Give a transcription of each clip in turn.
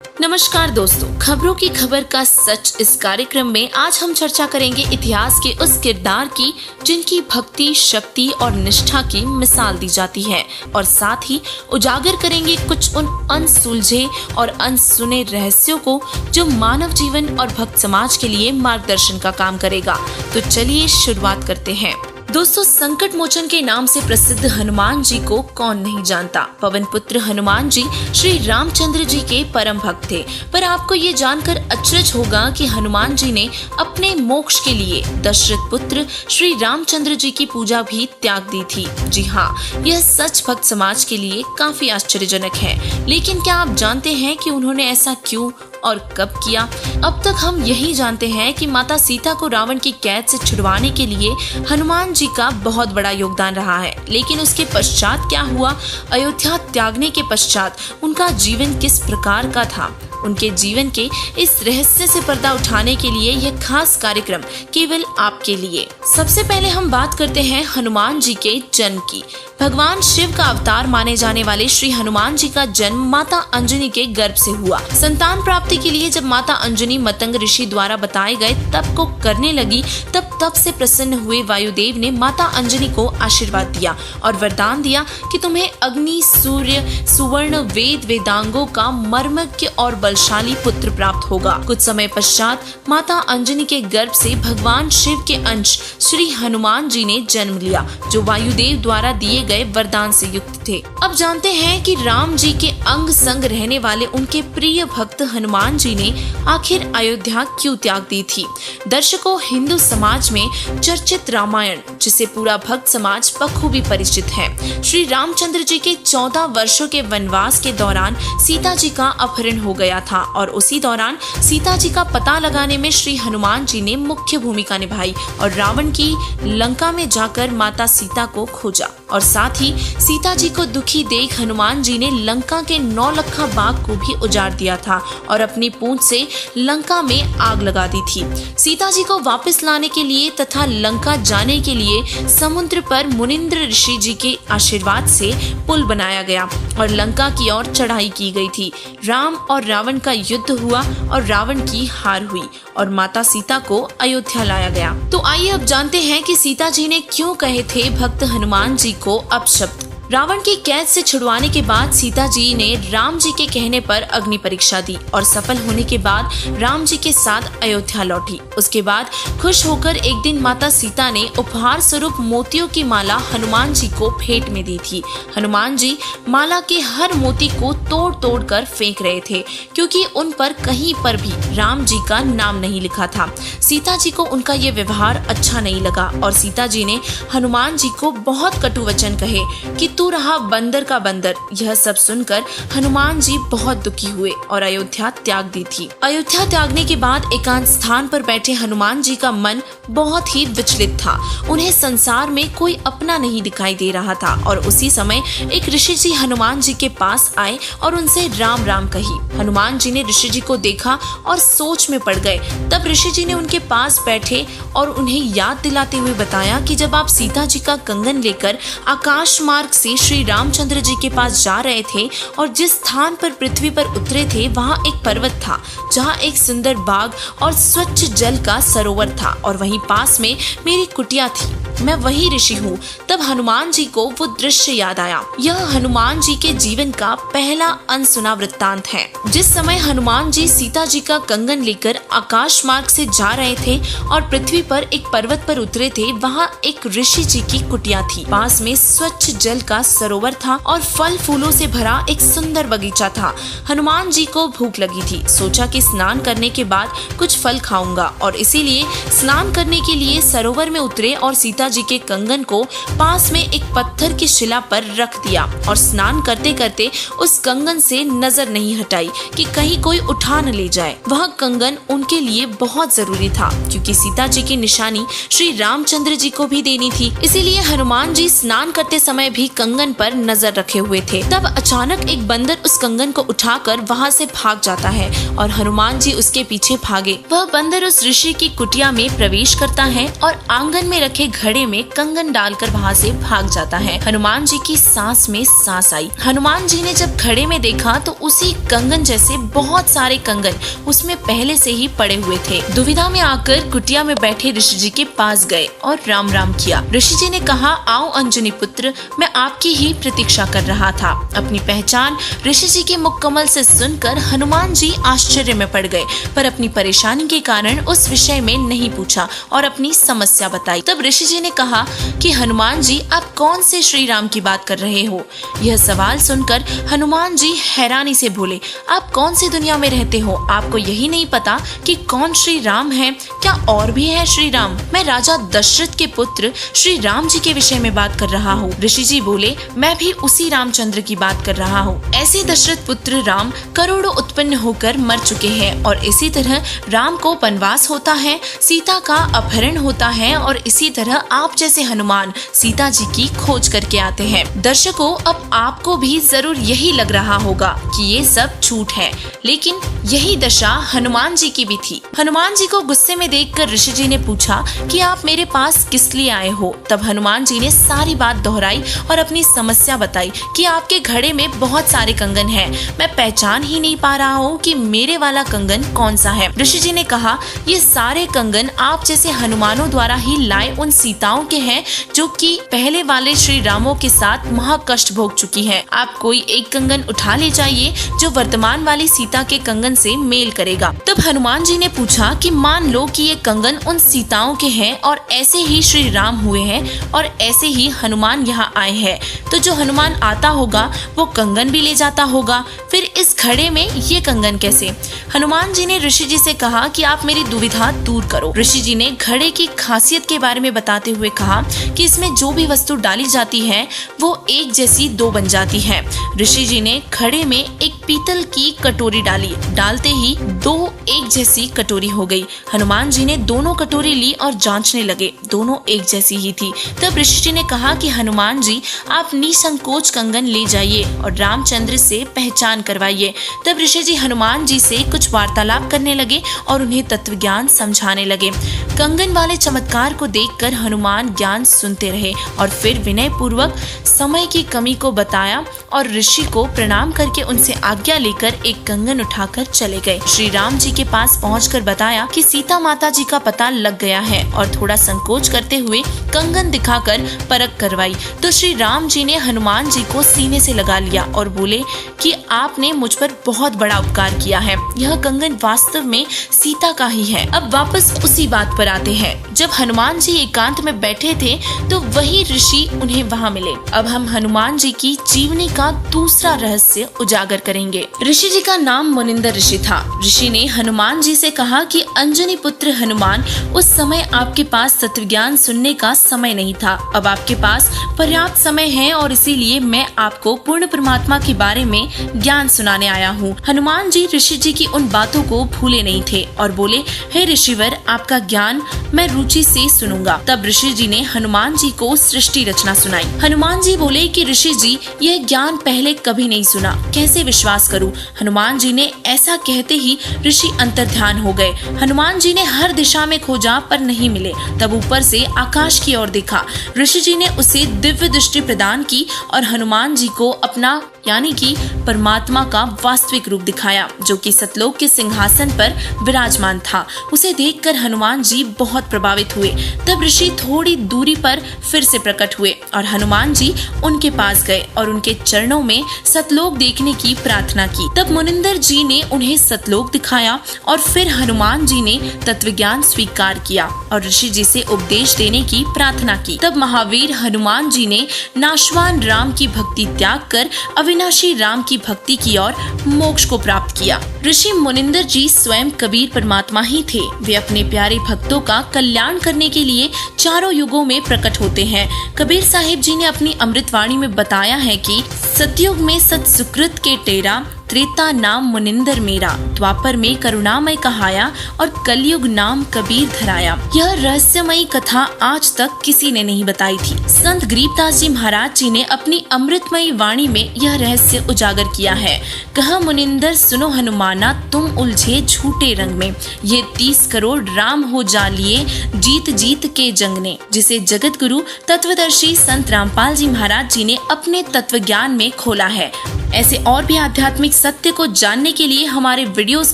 नमस्कार दोस्तों, खबरों की खबर का सच इस कार्यक्रम में आज हम चर्चा करेंगे इतिहास के उस किरदार की जिनकी भक्ति, शक्ति और निष्ठा की मिसाल दी जाती है, और साथ ही उजागर करेंगे कुछ उन अनसुलझे और अनसुने रहस्यों को जो मानव जीवन और भक्त समाज के लिए मार्गदर्शन का काम करेगा। तो चलिए शुरुआत करते हैं। दोस्तों, संकट मोचन के नाम से प्रसिद्ध हनुमान जी को कौन नहीं जानता। पवन पुत्र हनुमान जी श्री रामचंद्र जी के परम भक्त थे, पर आपको ये जानकर अचरज होगा कि हनुमान जी ने अपने मोक्ष के लिए दशरथ पुत्र श्री रामचंद्र जी की पूजा भी त्याग दी थी। जी हाँ, यह सच भक्त समाज के लिए काफी आश्चर्यजनक है। लेकिन क्या आप जानते हैं कि उन्होंने ऐसा क्यों और कब किया? अब तक हम यही जानते हैं कि माता सीता को रावण की कैद से छुड़वाने के लिए हनुमान जी का बहुत बड़ा योगदान रहा है। लेकिन उसके पश्चात क्या हुआ? अयोध्या त्यागने के पश्चात उनका जीवन किस प्रकार का था? उनके जीवन के इस रहस्य से पर्दा उठाने के लिए यह खास कार्यक्रम केवल आपके लिए। सबसे पहले हम बात करते हैं हनुमान जी के जन्म की। भगवान शिव का अवतार माने जाने वाले श्री हनुमान जी का जन्म माता अंजनी के गर्भ से हुआ। संतान प्राप्ति के लिए जब माता अंजनी मतंग ऋषि द्वारा बताए गए तप को करने लगी, तब से प्रसन्न हुए वायुदेव ने माता अंजनी को आशीर्वाद दिया और वरदान दिया कि तुम्हें अग्नि, सूर्य, सुवर्ण, वेद, वेदांगों का मर्मज्ञ और बलशाली पुत्र प्राप्त होगा। कुछ समय पश्चात माता अंजनी के गर्भ से भगवान शिव के अंश श्री हनुमान जी ने जन्म लिया, जो वायुदेव द्वारा दिए गए वरदान से युक्त थे। अब जानते हैं कि राम जी के अंग संग रहने वाले उनके प्रिय भक्त हनुमान जी ने आखिर अयोध्या क्यों त्याग दी थी। दर्शकों, हिंदू समाज में चर्चित रामायण, जिसे पूरा भक्त समाज बखूबी परिचित है, श्री रामचंद्र जी के 14 वर्षों के वनवास के दौरान सीता जी का अपहरण हो गया था, और उसी दौरान सीता जी का पता लगाने में श्री हनुमान जी ने मुख्य भूमिका निभाई और रावण की लंका में जाकर माता सीता को खोजा। और साथ ही सीता जी को दुखी देख हनुमान जी ने लंका के 9 लखा बाग को भी उजाड़ दिया था और अपनी पूंछ से लंका में आग लगा दी थी। सीता जी को वापस लाने के लिए तथा लंका जाने के लिए समुद्र पर मुनिंद्र ऋषि जी के आशीर्वाद से पुल बनाया गया और लंका की ओर चढ़ाई की गई थी। राम और रावण का युद्ध हुआ और रावण की हार हुई और माता सीता को अयोध्या लाया गया। तो आइए अब जानते हैं कि सीता जी ने क्यों कहे थे भक्त हनुमान जी को अपशब्द। रावण की कैद से छुड़वाने के बाद सीता जी ने राम जी के कहने पर अग्नि परीक्षा दी और सफल होने के बाद राम जी के साथ अयोध्या लौटी। उसके बाद खुश होकर एक दिन माता सीता ने उपहार स्वरूप मोतियों की माला हनुमान जी को भेंट में दी थी। हनुमान जी माला के हर मोती को तोड़ तोड़ कर फेंक रहे थे, क्योंकि उन पर कहीं पर भी राम जी का नाम नहीं लिखा था। सीता जी को उनका ये व्यवहार अच्छा नहीं लगा और सीता जी ने हनुमान जी को बहुत कटु वचन कहे कि तू रहा बंदर का बंदर। यह सब सुनकर हनुमान जी बहुत दुखी हुए और अयोध्या त्याग दी थी। अयोध्या त्यागने के बाद एकांत स्थान पर बैठे हनुमान जी का मन बहुत ही विचलित था। उन्हें संसार में कोई अपना नहीं दिखाई दे रहा था और उसी समय एक ऋषि जी हनुमान जी के पास आए और उनसे राम राम कही। हनुमान जी ने ऋषि जी को देखा और सोच में पड़ गए। तब ऋषि जी ने उनके पास बैठे और उन्हें याद दिलाते हुए बताया कि जब आप सीता जी का कंगन लेकर आकाश मार्ग से श्री रामचंद्र जी के पास जा रहे थे और जिस स्थान पर पृथ्वी पर उतरे थे वहाँ एक पर्वत था जहाँ एक सुंदर बाग और स्वच्छ जल का सरोवर था और वहीं पास में मेरी कुटिया थी। मैं वही ऋषि हूँ। तब हनुमान जी को वो दृश्य याद आया। यह हनुमान जी के जीवन का पहला अनसुना वृत्तांत है। जिस समय हनुमान जी सीता जी का कंगन लेकर आकाश मार्ग से जा रहे थे और पृथ्वी पर एक पर्वत पर उतरे थे, वहाँ एक ऋषि जी की कुटिया थी। पास में स्वच्छ जल का सरोवर था और फल फूलों से भरा एक सुंदर बगीचा था। हनुमान जी को भूख लगी थी। सोचा कि स्नान करने के बाद कुछ फल खाऊंगा और इसीलिए स्नान करने के लिए सरोवर में उतरे और सीता जी के कंगन को पास में एक पत्थर की शिला पर रख दिया और स्नान करते करते उस कंगन से नजर नहीं हटाई कि कहीं कोई उठा न ले जाए। वह कंगन उनके लिए बहुत जरूरी था, क्योंकि सीता जी की निशानी श्री रामचंद्र जी को भी देनी थी। इसीलिए हनुमान जी स्नान करते समय भी कंगन पर नजर रखे हुए थे। तब अचानक एक बंदर उस कंगन को उठाकर वहाँ से भाग जाता है और हनुमान जी उसके पीछे भागे। वह बंदर उस ऋषि की कुटिया में प्रवेश करता है और आंगन में रखे घड़े में कंगन डालकर वहाँ से भाग जाता है। हनुमान जी की सांस में सांस आई। हनुमान जी ने जब घड़े में देखा तो उसी कंगन जैसे बहुत सारे कंगन उसमें पहले से ही पड़े हुए थे। दुविधा में आकर कुटिया में बैठे ऋषि जी के पास गए और राम राम किया। ऋषि जी ने कहा, आओ अंजनी पुत्र, मैं आपकी ही प्रतीक्षा कर रहा था। अपनी पहचान ऋषि जी के मुखकमल से सुनकर हनुमान जी आश्चर्य में पड़ गए, पर अपनी परेशानी के कारण उस विषय में नहीं पूछा और अपनी समस्या बताई। तब ऋषि जी ने कहा कि हनुमान जी, आप कौन से श्री राम की बात कर रहे हो? यह सवाल सुनकर हनुमान जी हैरानी से बोले, आप कौन सी दुनिया में रहते हो? आपको यही नहीं पता कि कौन श्री राम है? क्या और भी है श्री राम? मैं राजा दशरथ के पुत्र श्री राम जी के विषय में बात कर रहा हूँ। ऋषि जी बोले, मैं भी उसी रामचंद्र की बात कर रहा हूँ। ऐसे दशरथ पुत्र राम करोड़ों उत्पन्न होकर मर चुके हैं और इसी तरह राम को वनवास होता है, सीता का अपहरण होता है और इसी तरह आप जैसे हनुमान सीता जी की खोज करके आते हैं। दर्शकों, अब आपको भी जरूर यही लग रहा होगा कि ये सब झूठ है, लेकिन यही दशा हनुमान जी की भी थी। हनुमान जी को गुस्से में देखकर ऋषि जी ने पूछा कि आप मेरे पास किस लिए आए हो? तब हनुमान जी ने सारी बात दोहराई और अपनी समस्या बताई कि आपके घड़े में बहुत सारे कंगन हैं, मैं पहचान ही नहीं पा रहा हूँ कि मेरे वाला कंगन कौन सा है। ऋषि जी ने कहा, ये सारे कंगन आप जैसे हनुमानों द्वारा ही लाए उन सीताओं के हैं जो कि पहले वाले श्री रामों के साथ महाकष्ट भोग चुकी हैं। आप कोई एक कंगन उठा ले जाइए जो वर्तमान वाली सीता के कंगन से मेल करेगा। तब हनुमान जी ने पूछा कि मान लो कि ये कंगन उन सीताओं के हैं और ऐसे ही श्री राम हुए हैं और ऐसे ही हनुमान यहाँ आए हैं, तो जो हनुमान आता होगा वो कंगन भी ले जाता होगा, फिर इस घड़े में ये कंगन कैसे? हनुमान जी ने ऋषि जी से कहा कि आप मेरी दुविधा दूर करो। ऋषि जी ने घड़े की खासियत के बारे में बताते हुए कहा कि इसमें जो भी वस्तु डाली जाती है वो एक जैसी दो बन जाती है। ऋषि जी ने घड़े में एक पीतल की कटोरी डाली, डालते ही दो एक जैसी कटोरी हो गई। हनुमान जी ने दोनों कटोरी ली और जांचने लगे, दोनों एक जैसी ही थी। तब ऋषि जी ने कहा कि हनुमान जी, आप निसंकोच कंगन ले जाइए और रामचंद्र से पहचान करवाइए। तब ऋषि जी हनुमान जी से कुछ वार्तालाप करने लगे और उन्हें तत्व ज्ञान समझाने लगे। कंगन वाले चमत्कार को देखकर हनुमान ज्ञान सुनते रहे और फिर विनय पूर्वक समय की कमी को बताया और ऋषि को प्रणाम करके उनसे आज्ञा लेकर एक कंगन उठाकर चले गए। श्री राम जी के पास पहुंचकर बताया कि सीता माता जी का पता लग गया है और थोड़ा संकोच करते हुए कंगन दिखाकर परख करवाई। तो श्री राम जी ने हनुमान जी को सीने से लगा लिया और बोले कि आपने मुझ पर बहुत बड़ा उपकार किया है, यह कंगन वास्तव में सीता का ही है। अब वापस उसी बात पर आते हैं। जब हनुमान जी एकांत में बैठे थे तो वही ऋषि उन्हें वहाँ मिले। अब हम हनुमान जी की जीवनी का दूसरा रहस्य उजागर करेंगे। ऋषि जी का नाम मुनिंदर ऋषि था। ऋषि ने हनुमान जी से कहा कि अंजनी पुत्र हनुमान, उस समय आपके पास तत्व ज्ञान सुनने का समय नहीं था, अब आपके पास पर्याप्त समय है और इसीलिए मैं आपको पूर्ण परमात्मा के बारे में ज्ञान सुनाने आया हूँ। हनुमान जी ऋषि जी की उन बातों को भूले नहीं थे और बोले, हे ऋषिवर, आपका ज्ञान मैं रुचि से सुनूंगा। तब ऋषि जी ने हनुमान जी को सृष्टि रचना सुनाई। हनुमान जी बोले कि ऋषि जी, यह ज्ञान पहले कभी नहीं सुना, कैसे विश्वास करूं? हनुमान जी ने ऐसा कहते ही ऋषि अंतर्ध्यान हो गए। हनुमान जी ने हर दिशा में खोजा पर नहीं मिले। तब ऊपर से आकाश की ओर देखा। ऋषि जी ने उसे दिव्य दृष्टि प्रदान की और हनुमान जी को अपना यानी कि परमात्मा का वास्तविक रूप दिखाया, जो कि सतलोक के सिंहासन पर विराजमान था। उसे देखकर हनुमान जी बहुत प्रभावित हुए। तब ऋषि थोड़ी दूरी पर फिर से प्रकट हुए और हनुमान जी उनके पास गए और उनके चरणों में सतलोक देखने की प्रार्थना की। तब मुनिंदर जी ने उन्हें सतलोक दिखाया और फिर हनुमान जी ने तत्वज्ञान स्वीकार किया और ऋषि जी से उपदेश देने की प्रार्थना की। तब महावीर हनुमान जी ने नाशवान राम की भक्ति त्याग कर अविनाशी राम की भक्ति की और मोक्ष को प्राप्त किया। ऋषि मुनिंदर जी स्वयं कबीर परमात्मा ही थे। वे अपने प्यारे भक्तों का कल्याण करने के लिए चारों युगों में प्रकट होते हैं। कबीर साहिब जी ने अपनी अमृतवाणी में बताया है कि सतयुग में सत सुकृत के टेरा, त्रेता नाम मुनिंदर मेरा, द्वापर में करुणामय कहाया और कलयुग नाम कबीर धराया। यह रहस्यमयी कथा आज तक किसी ने नहीं बताई थी। संत गरीबदास जी महाराज जी ने अपनी अमृतमयी वाणी में यह रहस्य उजागर किया है। कहा मुनिंदर सुनो हनुमाना, तुम उलझे झूठे रंग में, ये 30 करोड़ राम हो जा लिए जीत जीत के जंग ने, जिसे जगत गुरु तत्वदर्शी संत रामपाल जी महाराज जी ने अपने तत्व ज्ञान में खोला है। ऐसे और भी आध्यात्मिक सत्य को जानने के लिए हमारे वीडियोस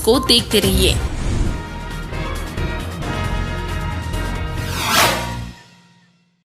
को देखते रहिए।